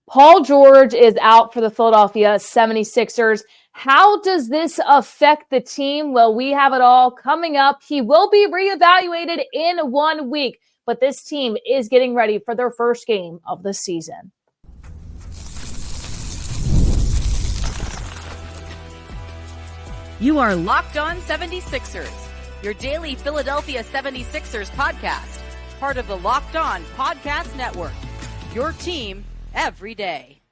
Paul George is out for the Philadelphia 76ers. How does this affect the team? Well, we have it all coming up. He will be reevaluated in 1 week, but this team is getting ready for their first game of the season. You are Locked On 76ers, your daily Philadelphia 76ers podcast, part of the Locked On Podcast Network, your team every day.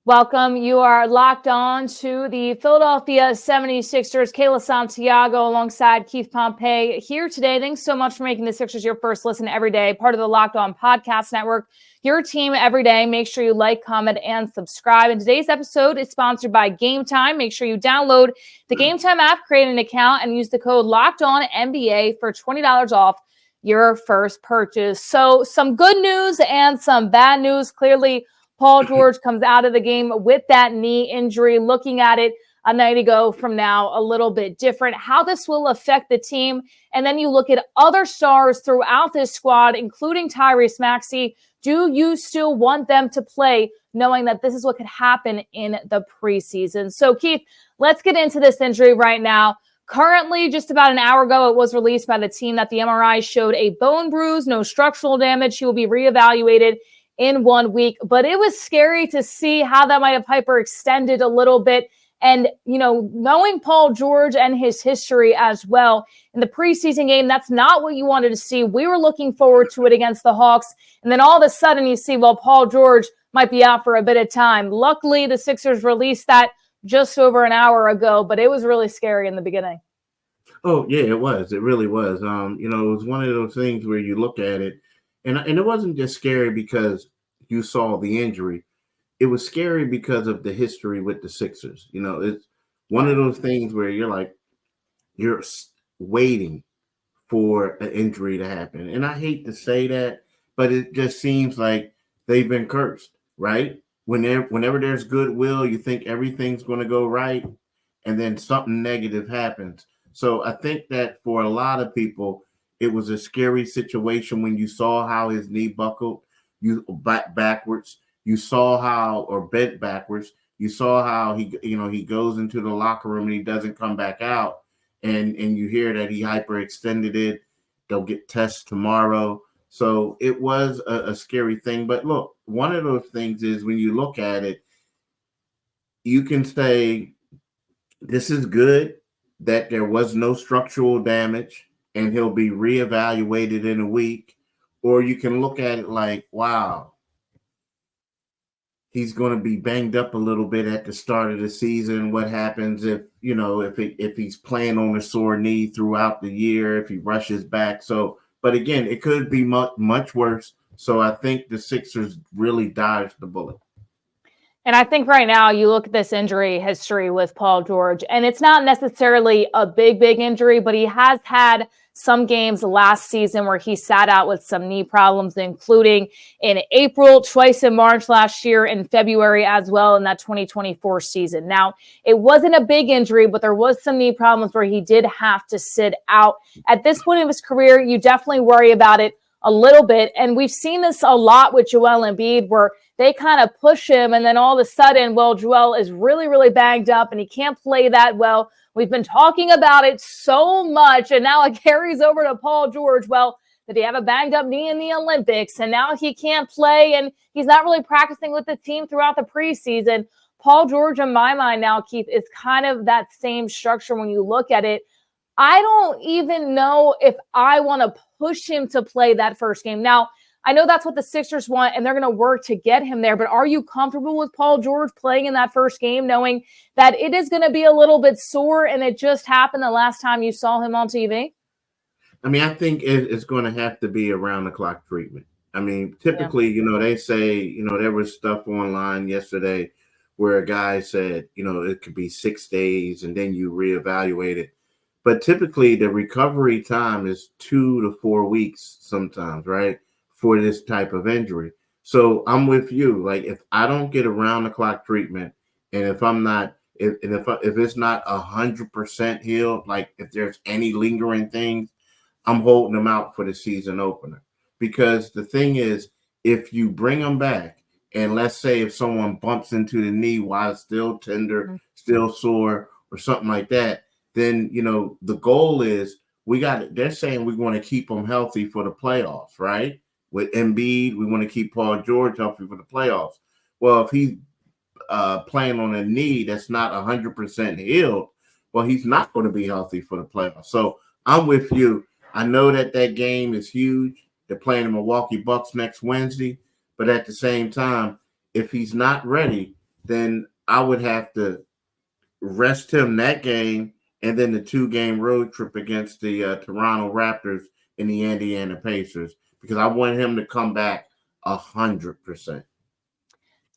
Welcome. You are locked on to the Philadelphia 76ers. Kayla, Santiago alongside Keith Pompey here today. Thanks so much for making the Sixers your first listen every day, part of the Locked On Podcast Network, your team every day. Make sure you like, comment, and subscribe. And today's episode is sponsored by Gametime. Make sure you download the Gametime app, create an account, and use the code LOCKEDONNBA for $20 off your first purchase. So some good news and some bad news. Clearly, Paul George comes out of the game with that knee injury. Looking at it a night ago from now, a little bit different. How this will affect the team. And then you look at other stars throughout this squad, including Tyrese Maxey. Do you still want them to play, knowing that this is what could happen in the preseason? So, Keith, let's get into this injury right now. Currently, just about an hour ago, it was released by the team that the MRI showed a bone bruise, no structural damage. He will be reevaluated in 1 week. But it was scary to see how that might have hyperextended a little bit. And, you know, knowing Paul George and his history as well in the preseason game, that's not what you wanted to see. We were looking forward to it against the Hawks. And then all of a sudden you see, well, Paul George might be out for a bit of time. Luckily, the Sixers released that just over an hour ago, but it was really scary in the beginning. Oh, yeah, it was. It really was. It was one of those things where you look at it, and it wasn't just scary because you saw the injury. It was scary because of the history with the Sixers. You know, it's one of those things where you're waiting for an injury to happen. And I hate to say that, but it just seems like they've been cursed, right? Whenever there's goodwill, you think everything's going to go right, and then something negative happens. So I think that for a lot of people, it was a scary situation when you saw how his knee buckled, you backwards. You saw how, or bent backwards. You saw how he goes into the locker room and he doesn't come back out, and you hear that he hyperextended it. They'll get tests tomorrow. So it was a scary thing. But look, one of those things is when you look at it, you can say this is good that there was no structural damage and he'll be reevaluated in a week. Or you can look at it like, wow, he's going to be banged up a little bit at the start of the season. What happens if he's playing on a sore knee throughout the year, if he rushes back? So, but again, it could be much worse. So I think the Sixers really dodged the bullet. And I think right now you look at this injury history with Paul George, and it's not necessarily a big injury, but he has had some games last season where he sat out with some knee problems, including in April, twice in March last year, in February as well in that 2024 season. Now, it wasn't a big injury, but there was some knee problems where he did have to sit out. At this point of his career, you definitely worry about it a little bit. And we've seen this a lot with Joel Embiid, where they kind of push him, and then all of a sudden, well, Joel is really banged up and he can't play that well. We've been talking about it so much, and now it carries over to Paul George. Well, did he have a banged up knee in the Olympics, and now he can't play, and he's not really practicing with the team throughout the preseason. Paul George, in my mind now, Keith, is kind of that same structure when you look at it. I don't even know if I want to push him to play that first game. Now, I know that's what the Sixers want, and they're going to work to get him there. But are you comfortable with Paul George playing in that first game, knowing that it is going to be a little bit sore, and it just happened the last time you saw him on TV? I mean, I think it's going to have to be around-the-clock treatment. I mean, typically, they say, there was stuff online yesterday where a guy said, it could be 6 days, and then you reevaluate it. But typically, the recovery time is 2 to 4 weeks sometimes, right, for this type of injury. So I'm with you. Like, if I don't get around the clock treatment, and if I'm not, if it's not 100% healed, like if there's any lingering things, I'm holding them out for the season opener. Because the thing is, if you bring them back And let's say if someone bumps into the knee while it's still tender, still sore, or something like that, then, the goal is they're saying we want to keep them healthy for the playoffs, right? With Embiid, we want to keep Paul George healthy for the playoffs. Well, if he's playing on a knee that's not 100% healed, well, he's not going to be healthy for the playoffs. So I'm with you. I know that game is huge. They're playing the Milwaukee Bucks next Wednesday. But at the same time, if he's not ready, then I would have to rest him that game and then the 2-game road trip against the Toronto Raptors and the Indiana Pacers, because I want him to come back 100%.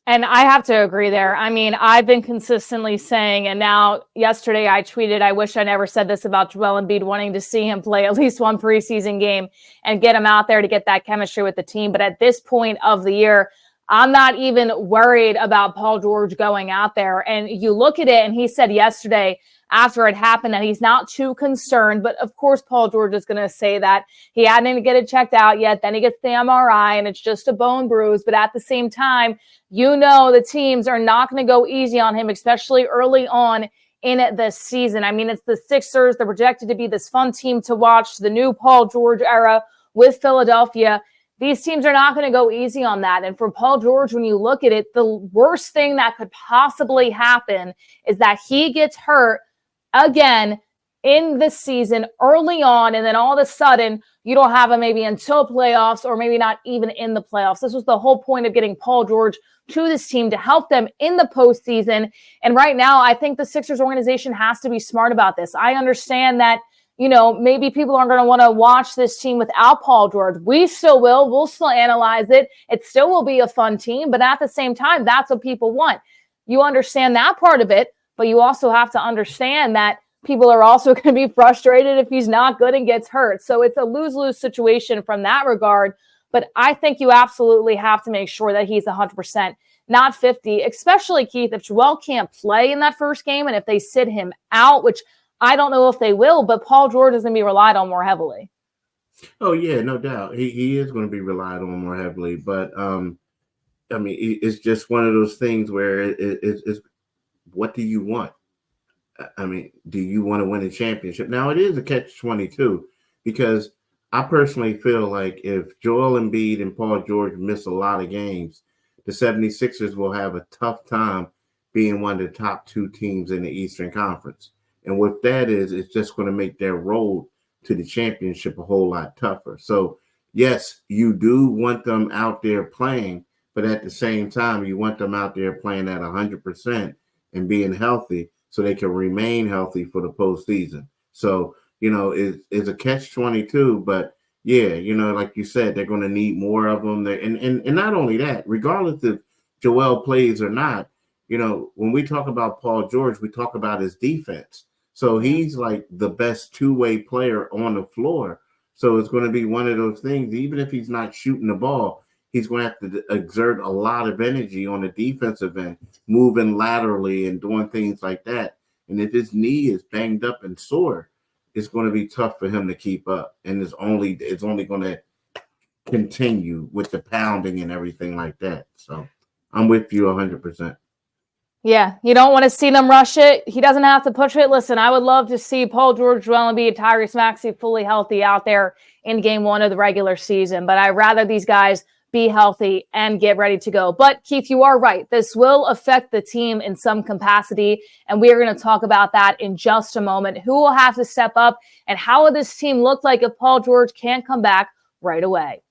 And I have to agree there. I mean, I've been consistently saying, and now yesterday I tweeted, I wish I never said this about Joel Embiid, wanting to see him play at least one preseason game and get him out there to get that chemistry with the team. But at this point of the year, I'm not even worried about Paul George going out there. And you look at it, and he said yesterday after it happened that he's not too concerned. But of course, Paul George is going to say that he hadn't even get it checked out yet. Then he gets the MRI and it's just a bone bruise. But at the same time, the teams are not going to go easy on him, especially early on in the season. I mean, it's the Sixers. They're projected to be this fun team to watch, the new Paul George era with Philadelphia. These teams are not going to go easy on that. And for Paul George, when you look at it, the worst thing that could possibly happen is that he gets hurt again in the season early on, and then all of a sudden you don't have him maybe until playoffs, or maybe not even in the playoffs. This was the whole point of getting Paul George to this team, to help them in the postseason. And right now, I think the Sixers organization has to be smart about this. I understand that, maybe people aren't going to want to watch this team without Paul George. We still will. We'll still analyze it. It still will be a fun team. But at the same time, that's what people want. You understand that part of it, but you also have to understand that people are also going to be frustrated if he's not good and gets hurt. So it's a lose-lose situation from that regard. But I think you absolutely have to make sure that he's 100%, not 50, especially, Keith, if Joel can't play in that first game and if they sit him out, which I don't know if they will, but Paul George is going to be relied on more heavily. Oh, yeah, no doubt. He is going to be relied on more heavily. But, it's just one of those things where it's what do you want? I mean, do you want to win a championship? Now, it is a catch-22, because I personally feel like if Joel Embiid and Paul George miss a lot of games, the 76ers will have a tough time being one of the top 2 teams in the Eastern Conference. And what that is, it's just going to make their road to the championship a whole lot tougher. So, yes, you do want them out there playing, but at the same time, you want them out there playing at 100% and being healthy so they can remain healthy for the postseason. So, it's a catch-22, but yeah, like you said, they're going to need more of them. And not only that, regardless if Joel plays or not, when we talk about Paul George, we talk about his defense. So he's like the best two-way player on the floor. So it's going to be one of those things, even if he's not shooting the ball, he's going to have to exert a lot of energy on the defensive end, moving laterally and doing things like that. And if his knee is banged up and sore, it's going to be tough for him to keep up. And it's only going to continue with the pounding and everything like that. So I'm with you 100%. Yeah, you don't want to see them rush it. He doesn't have to push it. Listen, I would love to see Paul George, Joel Embiid, Tyrese Maxey fully healthy out there in game 1 of the regular season. But I'd rather these guys be healthy and get ready to go. But Keith, you are right. This will affect the team in some capacity. And we are going to talk about that in just a moment. Who will have to step up, and how will this team look like if Paul George can't come back right away?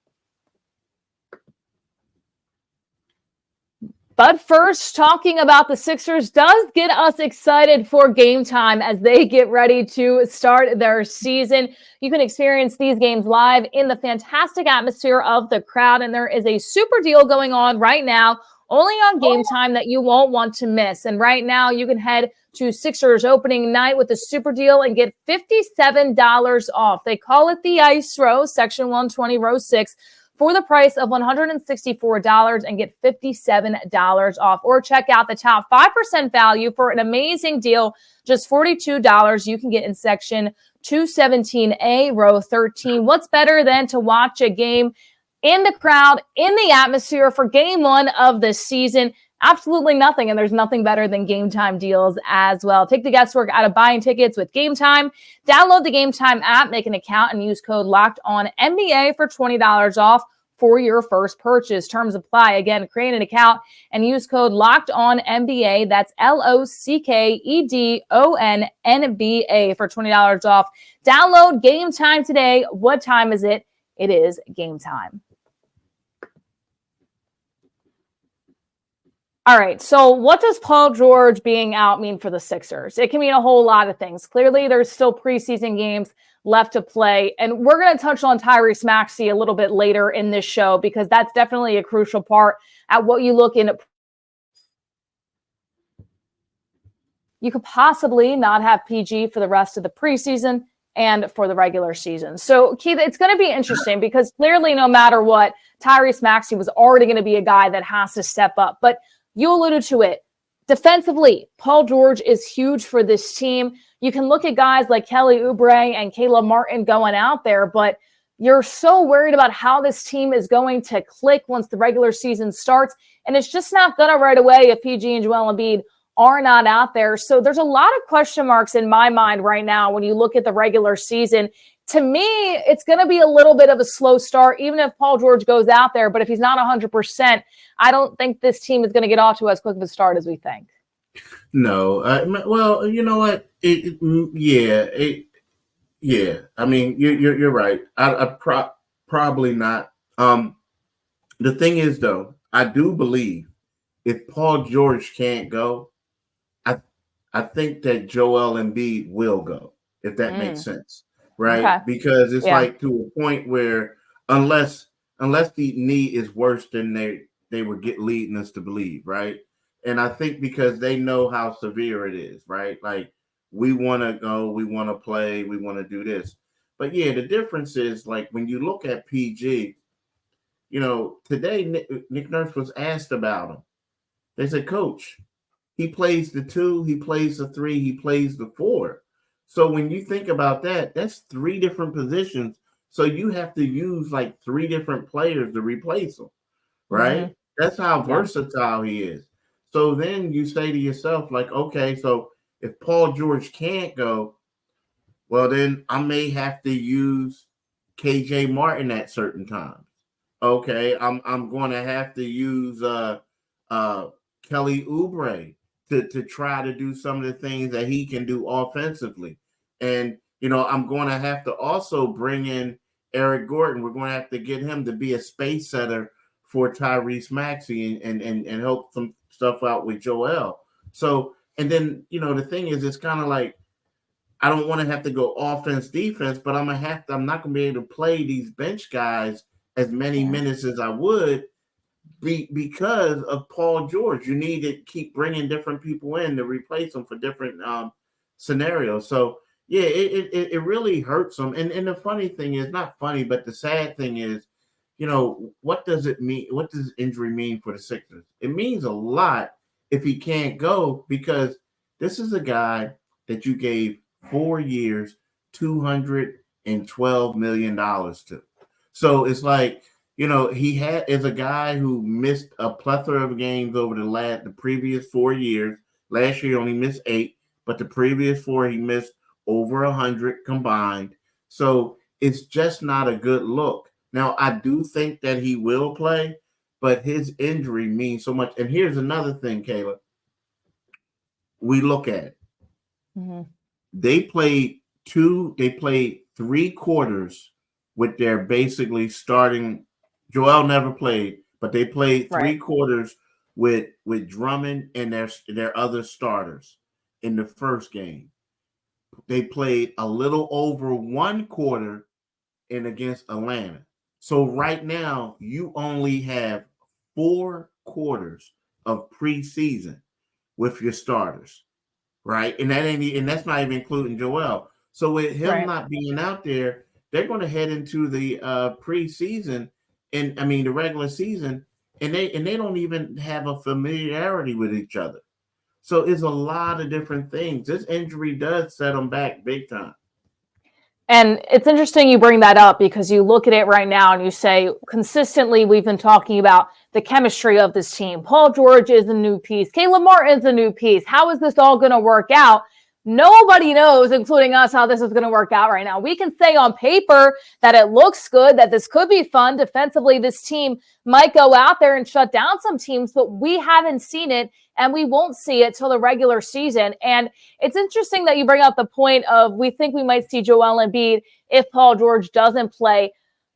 But first, talking about the Sixers does get us excited for game time as they get ready to start their season. You can experience these games live in the fantastic atmosphere of the crowd, and there is a super deal going on right now, only on Game Time, that you won't want to miss. And right now, you can head to Sixers opening night with a super deal and get $57 off. They call it the Ice Row, Section 120, Row 6. For the price of $164 and get $57 off. Or check out the top 5% value for an amazing deal, just $42 you can get in section 217A, row 13. What's better than to watch a game in the crowd, in the atmosphere for game one of the season. Absolutely nothing, and there's nothing better than Game Time deals as well. Take the guesswork out of buying tickets with Game Time. Download the Game Time app, make an account, and use code LOCKEDONNBA for $20 off for your first purchase. Terms apply. Again, create an account and use code LOCKEDONNBA. That's LOCKEDONNBA for $20 off. Download Game Time today. What time is it? It is game time. All right, so what does Paul George being out mean for the Sixers? It can mean a whole lot of things. Clearly, there's still preseason games left to play, and we're going to touch on Tyrese Maxey a little bit later in this show because that's definitely a crucial part at what you look in. You could possibly not have PG for the rest of the preseason and for the regular season. So, Keith, it's going to be interesting because clearly, no matter what, Tyrese Maxey was already going to be a guy that has to step up. But you alluded to it. Defensively, Paul George is huge for this team. You can look at guys like Kelly Oubre and Kayla Martin going out there, but you're so worried about how this team is going to click once the regular season starts. And it's just not going to right away if PG and Joel Embiid are not out there. So there's a lot of question marks in my mind right now when you look at the regular season. To me, it's going to be a little bit of a slow start, even if Paul George goes out there. But if he's not 100%, I don't think this team is going to get off to as quick of a start as we think. No. Well, you know what? Yeah. I mean, you're right. Probably not. The thing is, though, I do believe if Paul George can't go, I think that Joel Embiid will go, if that makes sense. Right? Okay. Because it's like to a point where unless the knee is worse than they would get leading us to believe, right? And I think because they know how severe it is, right? Like we want to go, we want to play, we want to do this. But yeah, the difference is like when you look at PG, you know, today Nick Nurse was asked about him. They said, Coach, he plays the 2, he plays the 3, he plays the 4. So when you think about that, that's 3 different positions. So you have to use like 3 different players to replace him, right? Mm-hmm. That's how versatile he is. So then you say to yourself, like, okay, so if Paul George can't go, well, then I may have to use KJ Martin at certain times. Okay, I'm going to have to use Kelly Oubre to try to do some of the things that he can do offensively. And, you know, I'm going to have to also bring in Eric Gordon. We're going to have to get him to be a space setter for Tyrese Maxey and help some stuff out with Joel. So, and then, you know, the thing is, it's kind of like, I don't want to have to go offense, defense, but I'm not going to be able to play these bench guys as many minutes as I would because of Paul George. You need to keep bringing different people in to replace them for different scenarios. So, yeah, it really hurts them. And the funny thing is, not funny, but the sad thing is, you know, what does it mean? What does injury mean for the Sixers? It means a lot if he can't go because this is a guy that you gave 4 years, $212 million to. So it's like, you know, he is a guy who missed a plethora of games over the previous 4 years. Last year, he only missed 8, but the previous 4, he missed over 100 combined. So it's just not a good look. Now, I do think that he will play, but his injury means so much. And here's another thing, Kayla. We look at it. Mm-hmm. They played 3 quarters with their basically starting. Joel never played, but they played 3 quarters with Drummond and their other starters in the first game. They played a little over 1 quarter against Atlanta. So right now you only have 4 quarters of preseason with your starters, right? And that's not even including Joel. So with him not being out there, they're going to head into the preseason and the regular season, and they don't even have a familiarity with each other. So it's a lot of different things. This injury does set them back big time. And it's interesting you bring that up because you look at it right now and you say, consistently, we've been talking about the chemistry of this team. Paul George is a new piece. Kayla Martin is a new piece. How is this all going to work out? Nobody knows, including us, how this is going to work out right now. We can say on paper that it looks good, that this could be fun. Defensively, this team might go out there and shut down some teams, but we haven't seen it, and we won't see it till the regular season. And it's interesting that you bring up the point of we think we might see Joel Embiid if Paul George doesn't play.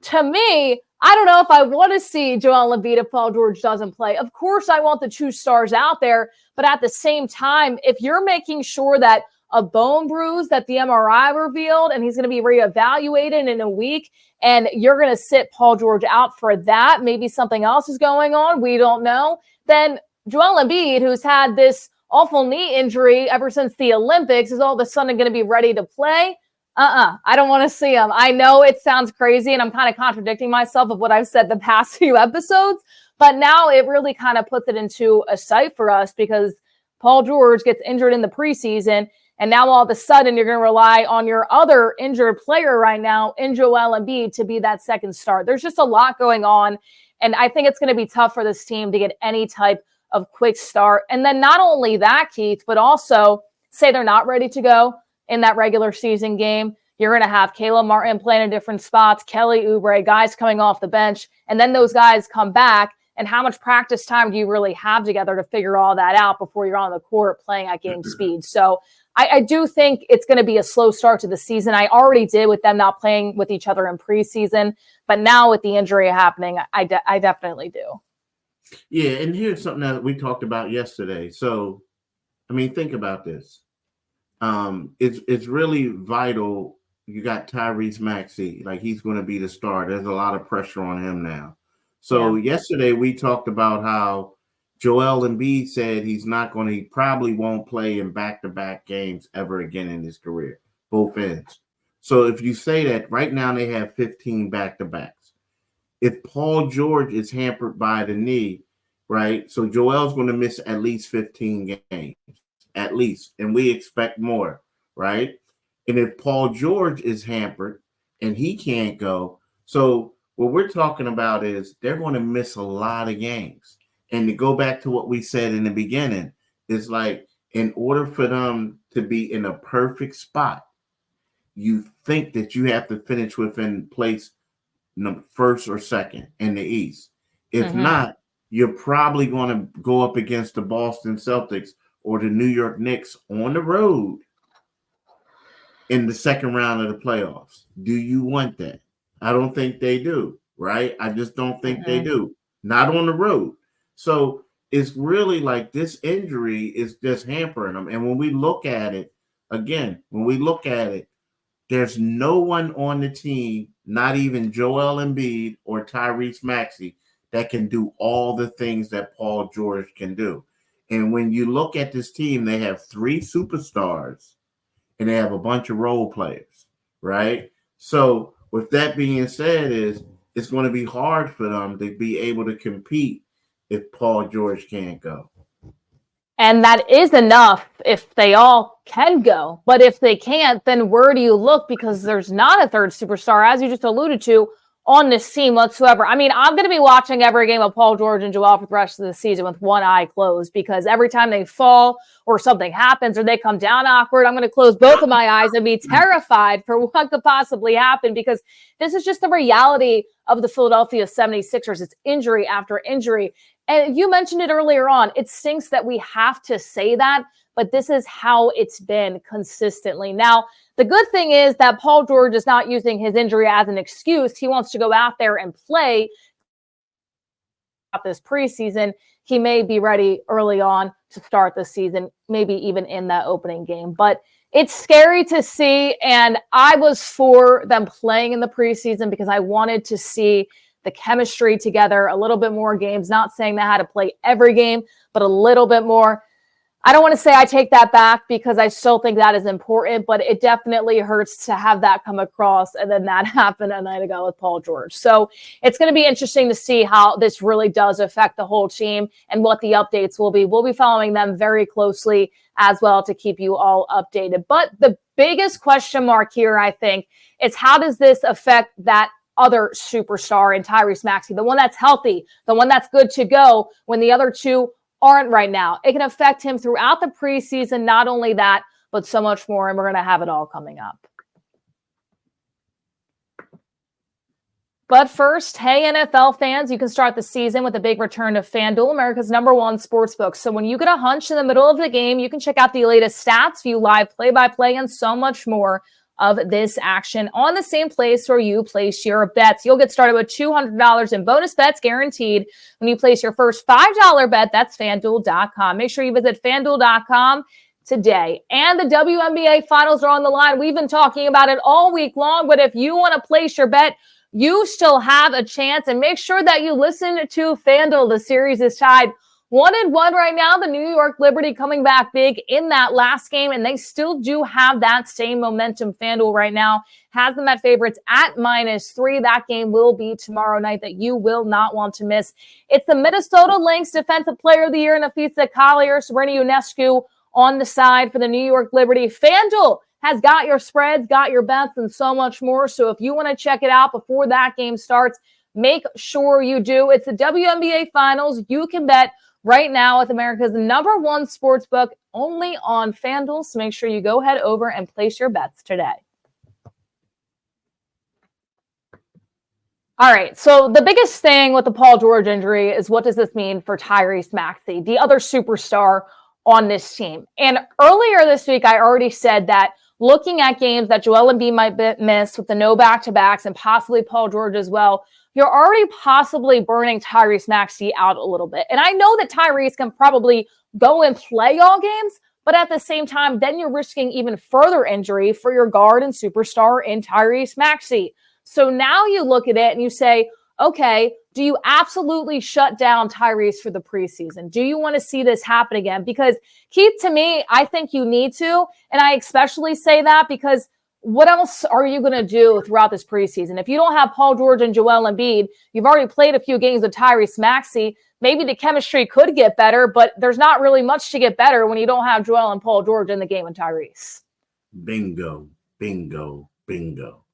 To me, I don't know if I want to see Joel Embiid if Paul George doesn't play. Of course, I want the two stars out there, but at the same time, if you're making sure that a bone bruise that the MRI revealed and he's going to be reevaluated in a week and you're going to sit Paul George out for that, maybe something else is going on, we don't know, then Joel Embiid, who's had this awful knee injury ever since the Olympics, is all of a sudden going to be ready to play. I don't want to see him. I know it sounds crazy and I'm kind of contradicting myself of what I've said the past few episodes, but now it really kind of puts it into a sight for us because Paul George gets injured in the preseason. And now all of a sudden you're going to rely on your other injured player right now in Joel Embiid to be that second start. There's just a lot going on. And I think it's going to be tough for this team to get any type of quick start. And then not only that, Keith, but also say they're not ready to go in that regular season game. You're going to have Kayla Martin playing in different spots, Kelly Oubre, guys coming off the bench. And then those guys come back. And how much practice time do you really have together to figure all that out before you're on the court playing at game speed? So I do think it's going to be a slow start to the season. I already did with them not playing with each other in preseason, but now with the injury happening, I definitely do. Yeah, and here's something that we talked about yesterday. So, I mean, think about this. It's really vital. You got Tyrese Maxey, like he's going to be the star. There's a lot of pressure on him now. So yesterday we talked about how Joel Embiid said he probably won't play in back-to-back games ever again in his career, both ends. So if you say that right now they have 15 back-to-backs. If Paul George is hampered by the knee, right? So Joel's going to miss at least 15 games, at least, and we expect more, right? And if Paul George is hampered and he can't go, so what we're talking about is they're going to miss a lot of games. And to go back to what we said in the beginning, it's like in order for them to be in a perfect spot, you think that you have to finish within place first or second in the East. If not, you're probably going to go up against the Boston Celtics or the New York Knicks on the road in the second round of the playoffs. Do you want that? I don't think they do, right? I just don't think they do. Not on the road. So it's really like this injury is just hampering them. And when we look at it, there's no one on the team, not even Joel Embiid or Tyrese Maxey, that can do all the things that Paul George can do. And when you look at this team, they have 3 superstars and they have a bunch of role players, right? So with that being said, it's going to be hard for them to be able to compete if Paul George can't go. And that is enough if they all can go. But if they can't, then where do you look? Because there's not a third superstar, as you just alluded to, on this team whatsoever. I mean, I'm going to be watching every game of Paul George and Joel for the rest of the season with one eye closed because every time they fall or something happens or they come down awkward, I'm going to close both of my eyes and be terrified for what could possibly happen because this is just the reality of the Philadelphia 76ers. It's injury after injury. And you mentioned it earlier on. It stinks that we have to say that, but this is how it's been consistently. Now, the good thing is that Paul George is not using his injury as an excuse. He wants to go out there and play this preseason. He may be ready early on to start the season, maybe even in that opening game. But it's scary to see, and I was for them playing in the preseason because I wanted to see the chemistry together, a little bit more games, not saying they had to play every game, but a little bit more. I don't want to say I take that back because I still think that is important, but it definitely hurts to have that come across and then that happened a night ago with Paul George. So it's going to be interesting to see how this really does affect the whole team and what the updates will be. We'll be following them very closely as well to keep you all updated. But the biggest question mark here, I think, is how does this affect that other superstar in Tyrese Maxey, the one that's healthy, the one that's good to go when the other two aren't right now? It can affect him throughout the preseason. Not only that, but so much more. And we're going to have it all coming up. But first, hey, NFL fans, you can start the season with a big return to FanDuel, America's #1 sportsbook. So when you get a hunch in the middle of the game, you can check out the latest stats, view live play-by-play, and so much more of this action on the same place where you place your bets. You'll get started with $200 in bonus bets guaranteed when you place your first $5 bet. That's FanDuel.com. Make sure you visit FanDuel.com today. And the WNBA finals are on the line. We've been talking about it all week long, but if you want to place your bet, you still have a chance. And make sure that you listen to FanDuel. The series is tied 1-1 right now. The New York Liberty coming back big in that last game, and they still do have that same momentum. FanDuel right now has them at favorites at -3. That game will be tomorrow night that you will not want to miss. It's the Minnesota Lynx Defensive Player of the Year, Nafisa Collier, Serena Ionescu on the side for the New York Liberty. FanDuel has got your spreads, got your bets, and so much more. So if you want to check it out before that game starts, make sure you do. It's the WNBA Finals. You can bet right now with America's #1 sportsbook only on FanDuel. So make sure you go head over and place your bets today. All right, so the biggest thing with the Paul George injury is what does this mean for Tyrese Maxey, the other superstar on this team? And earlier this week, I already said that looking at games that Joel Embiid might miss with the no back-to-backs and possibly Paul George as well, you're already possibly burning Tyrese Maxey out a little bit. And I know that Tyrese can probably go and play all games, but at the same time, then you're risking even further injury for your guard and superstar in Tyrese Maxey. So now you look at it and you say, okay, do you absolutely shut down Tyrese for the preseason? Do you want to see this happen again? Because, Keith, to me, I think you need to. And I especially say that because what else are you going to do throughout this preseason? If you don't have Paul George and Joel Embiid, you've already played a few games with Tyrese Maxey. Maybe the chemistry could get better, but there's not really much to get better when you don't have Joel and Paul George in the game with Tyrese. Bingo, bingo, bingo.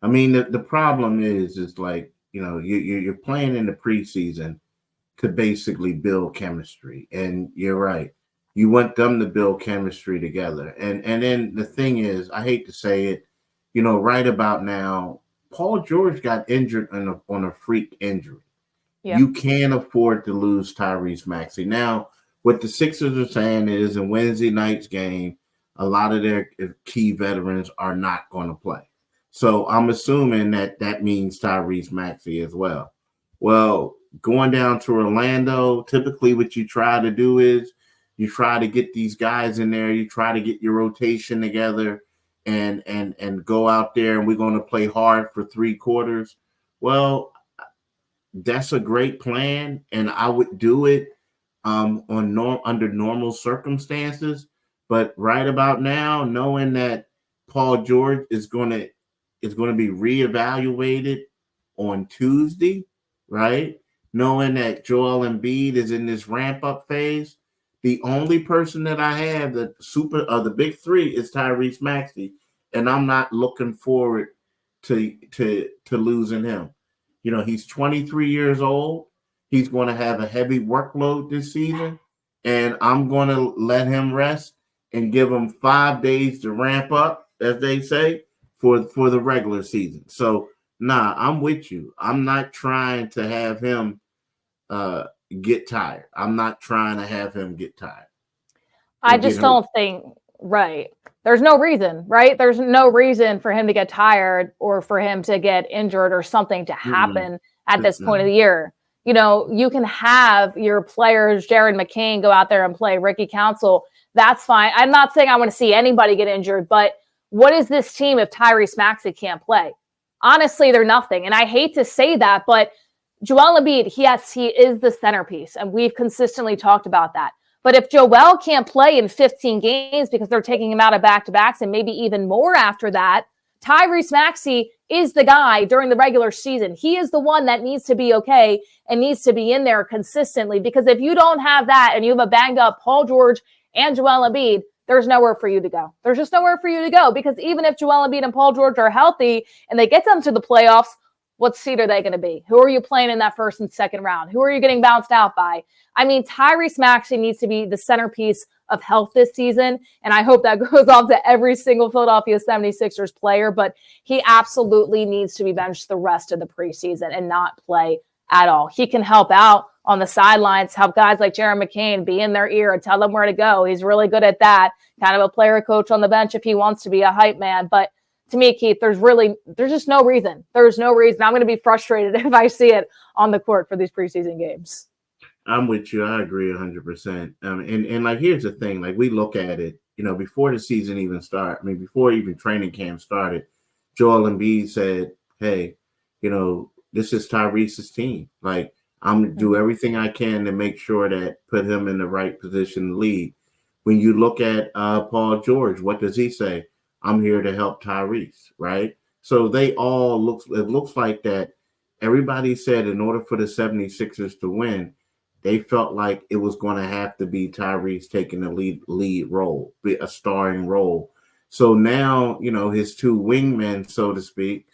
I mean, the problem is like, you know, you're playing in the preseason to basically build chemistry. And you're right. You want them to build chemistry together. And then the thing is, I hate to say it, you know, right about now, Paul George got injured on a freak injury. Yeah. You can't afford to lose Tyrese Maxey. Now, what the Sixers are saying is in Wednesday night's game, a lot of their key veterans are not going to play. So I'm assuming that means Tyrese Maxey as well. Well, going down to Orlando, typically what you try to do is you try to get these guys in there. You try to get your rotation together and go out there, and we're going to play hard for 3 quarters. Well, that's a great plan, and I would do it under normal circumstances. But right about now, knowing that Paul George is going to be reevaluated on Tuesday, right? Knowing that Joel Embiid is in this ramp-up phase, the only person that I have the big three is Tyrese Maxey, and I'm not looking forward to losing him. You know, he's 23 years old. He's going to have a heavy workload this season, and I'm going to let him rest and give him 5 days to ramp up, as they say, for the regular season. So, I'm with you. I'm not trying to have him get tired. I'm not trying to have him get tired. I just don't think, right. There's no reason, right? There's no reason for him to get tired or for him to get injured or something to happen at this point of the year. You know, you can have your players, Jared McCain, go out there and play, Ricky Council. That's fine. I'm not saying I want to see anybody get injured, but what is this team if Tyrese Maxey can't play? Honestly, they're nothing. And I hate to say that, but Joel Embiid, yes, he is the centerpiece, and we've consistently talked about that. But if Joel can't play in 15 games because they're taking him out of back-to-backs and maybe even more after that, Tyrese Maxey is the guy during the regular season. He is the one that needs to be okay and needs to be in there consistently, because if you don't have that and you have a banged-up Paul George and Joel Embiid, there's nowhere for you to go. There's just nowhere for you to go, because even if Joel Embiid and Paul George are healthy and they get them to the playoffs, what seed are they going to be? Who are you playing in that first and second round? Who are you getting bounced out by? I mean, Tyrese Maxey needs to be the centerpiece of health this season, and I hope that goes off to every single Philadelphia 76ers player, but he absolutely needs to be benched the rest of the preseason and not play at all. He can help out on the sidelines, help guys like Jaron McCain, be in their ear and tell them where to go. He's really good at that. Kind of a player coach on the bench if he wants to be a hype man. But to me, Keith, there's just no reason. There's no reason. I'm going to be frustrated if I see it on the court for these preseason games. I'm with you. I agree 100%. And like, here's the thing, like, we look at it, before the season even started, before even training camp started, Joel Embiid said, hey, this is Tyrese's team. Like, I'm going to do everything I can to make sure that put him in the right position to lead. When you look at Paul George, what does he say? I'm here to help Tyrese, right? So it looks like that everybody said in order for the 76ers to win, they felt like it was going to have to be Tyrese taking the lead role, be a starring role. So now, his two wingmen, so to speak,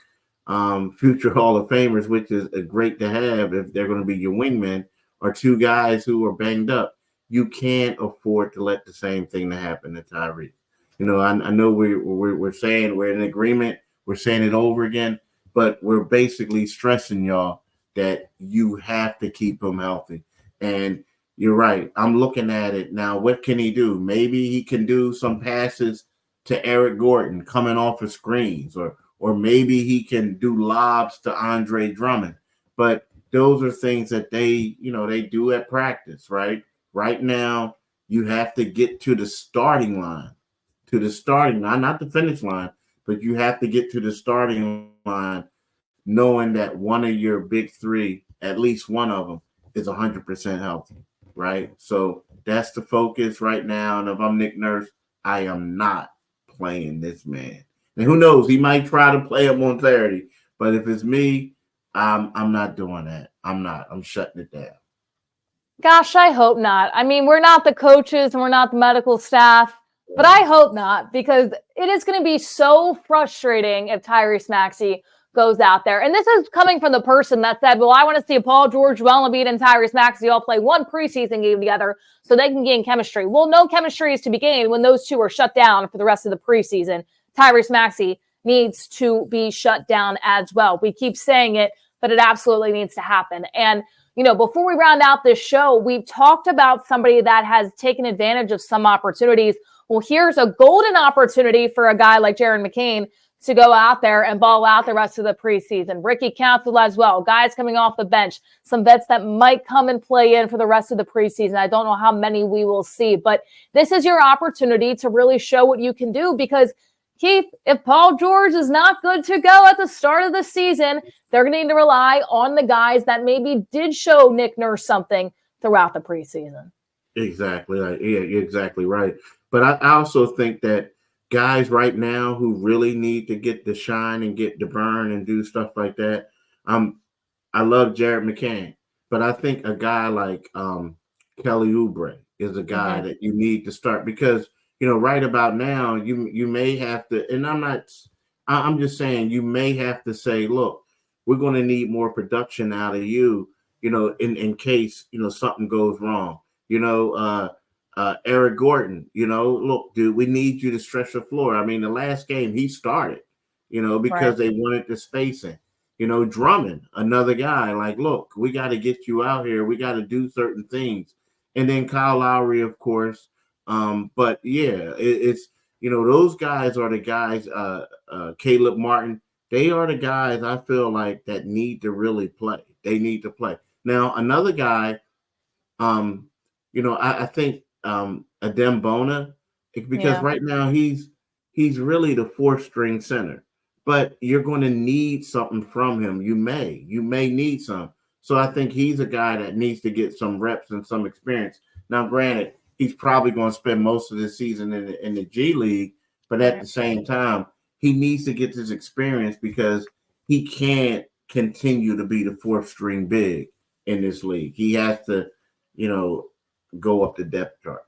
future Hall of Famers, which is great to have if they're going to be your wingmen, are two guys who are banged up. You can't afford to let the same thing to happen to Tyrese. I know we're saying we're in agreement. We're saying it over again, but we're basically stressing y'all that you have to keep him healthy. And you're right. I'm looking at it now. What can he do? Maybe he can do some passes to Eric Gordon coming off of screens, or maybe he can do lobs to Andre Drummond. But those are things that they do at practice, right? Right now, you have to get to the starting line. Not the finish line, but you have to get to the starting line knowing that one of your big three, at least one of them, is 100% healthy, right? So that's the focus right now. And if I'm Nick Nurse, I am not playing this man. And who knows, he might try to play him on Saturday. But if it's me, I'm not doing that. I'm shutting it down. Gosh, I hope not. We're not the coaches and we're not the medical staff. But I hope not, because it is going to be so frustrating if Tyrese Maxey goes out there. And this is coming from the person that said, well, I want to see Paul George, Joel Embiid, and Tyrese Maxey all play one preseason game together so they can gain chemistry. Well, no chemistry is to be gained when those two are shut down for the rest of the preseason. Tyrese Maxey needs to be shut down as well. We keep saying it, but it absolutely needs to happen. And before we round out this show, we've talked about somebody that has taken advantage of some opportunities. Well, here's a golden opportunity for a guy like Jaron McCain to go out there and ball out the rest of the preseason. Ricky Council as well, guys coming off the bench, some vets that might come and play in for the rest of the preseason. I don't know how many we will see, but this is your opportunity to really show what you can do, because Keith, if Paul George is not good to go at the start of the season, they're going to need to rely on the guys that maybe did show Nick Nurse something throughout the preseason. Exactly. Yeah, you're exactly right. But I also think that guys right now who really need to get the shine and get the burn and do stuff like that, I love Jared McCain, but I think a guy like Kelly Oubre is a guy that you need to start, because right about now you may have to, and I'm just saying you may have to say, look, we're going to need more production out of you, in case something goes wrong. Eric Gordon, look, dude, we need you to stretch the floor. The last game he started, because they wanted the spacing. Drummond, another guy, like, look, we got to get you out here. We got to do certain things. And then Kyle Lowry, of course. But yeah, it's those guys are the guys, Caleb Martin, they are the guys I feel like that need to really play. They need to play. Now, another guy, I think Adem Bona, because right now he's really the fourth string center, but you're going to need something from him. You may need some. So I think he's a guy that needs to get some reps and some experience. Now, granted, he's probably going to spend most of the season in the G League, but at the same time, he needs to get this experience, because he can't continue to be the fourth string big in this league. He has to, go up the depth chart.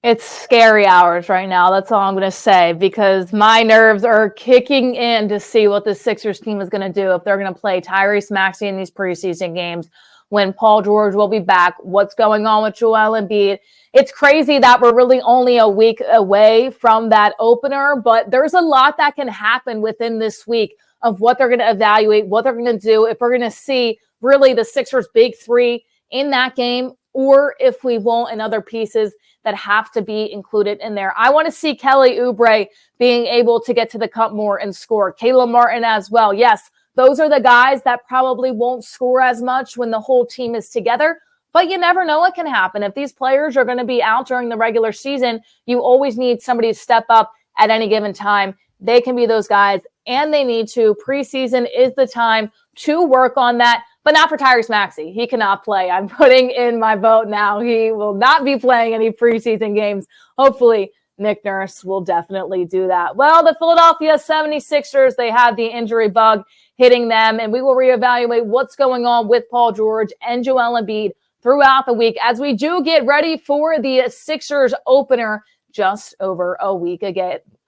It's scary hours right now. That's all I'm going to say, because my nerves are kicking in to see what the Sixers team is going to do if they're going to play Tyrese Maxey in these preseason games, when Paul George will be back, what's going on with Joel Embiid. It's crazy that we're really only a week away from that opener, but there's a lot that can happen within this week of what they're going to evaluate, what they're going to do, if we're going to see really the Sixers' big three in that game, or if we won't, and other pieces that have to be included in there. I want to see Kelly Oubre being able to get to the cup more and score. Kayla Martin as well. Yes, those are the guys that probably won't score as much when the whole team is together, but you never know what can happen. If these players are going to be out during the regular season, you always need somebody to step up at any given time. They can be those guys, and they need to. Preseason is the time to work on that. But not for Tyrese Maxey. He cannot play. I'm putting in my vote now. He will not be playing any preseason games. Hopefully, Nick Nurse will definitely do that. Well, the Philadelphia 76ers, they have the injury bug hitting them, and we will reevaluate what's going on with Paul George and Joel Embiid throughout the week as we do get ready for the Sixers opener just over a week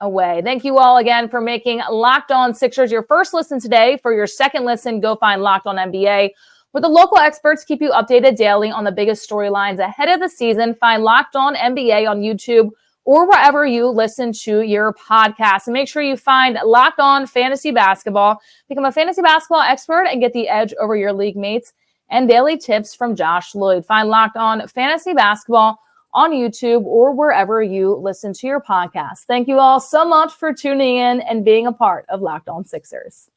away. Thank you all again for making Locked On Sixers your first listen today. For your second listen, go find Locked On NBA, where the local experts keep you updated daily on the biggest storylines ahead of the season. Find Locked On NBA on YouTube or wherever you listen to your podcast. And make sure you find Locked On Fantasy Basketball. Become a fantasy basketball expert and get the edge over your league mates, and daily tips from Josh Lloyd. Find Locked On Fantasy Basketball on YouTube or wherever you listen to your podcast. Thank you all so much for tuning in and being a part of Locked On Sixers.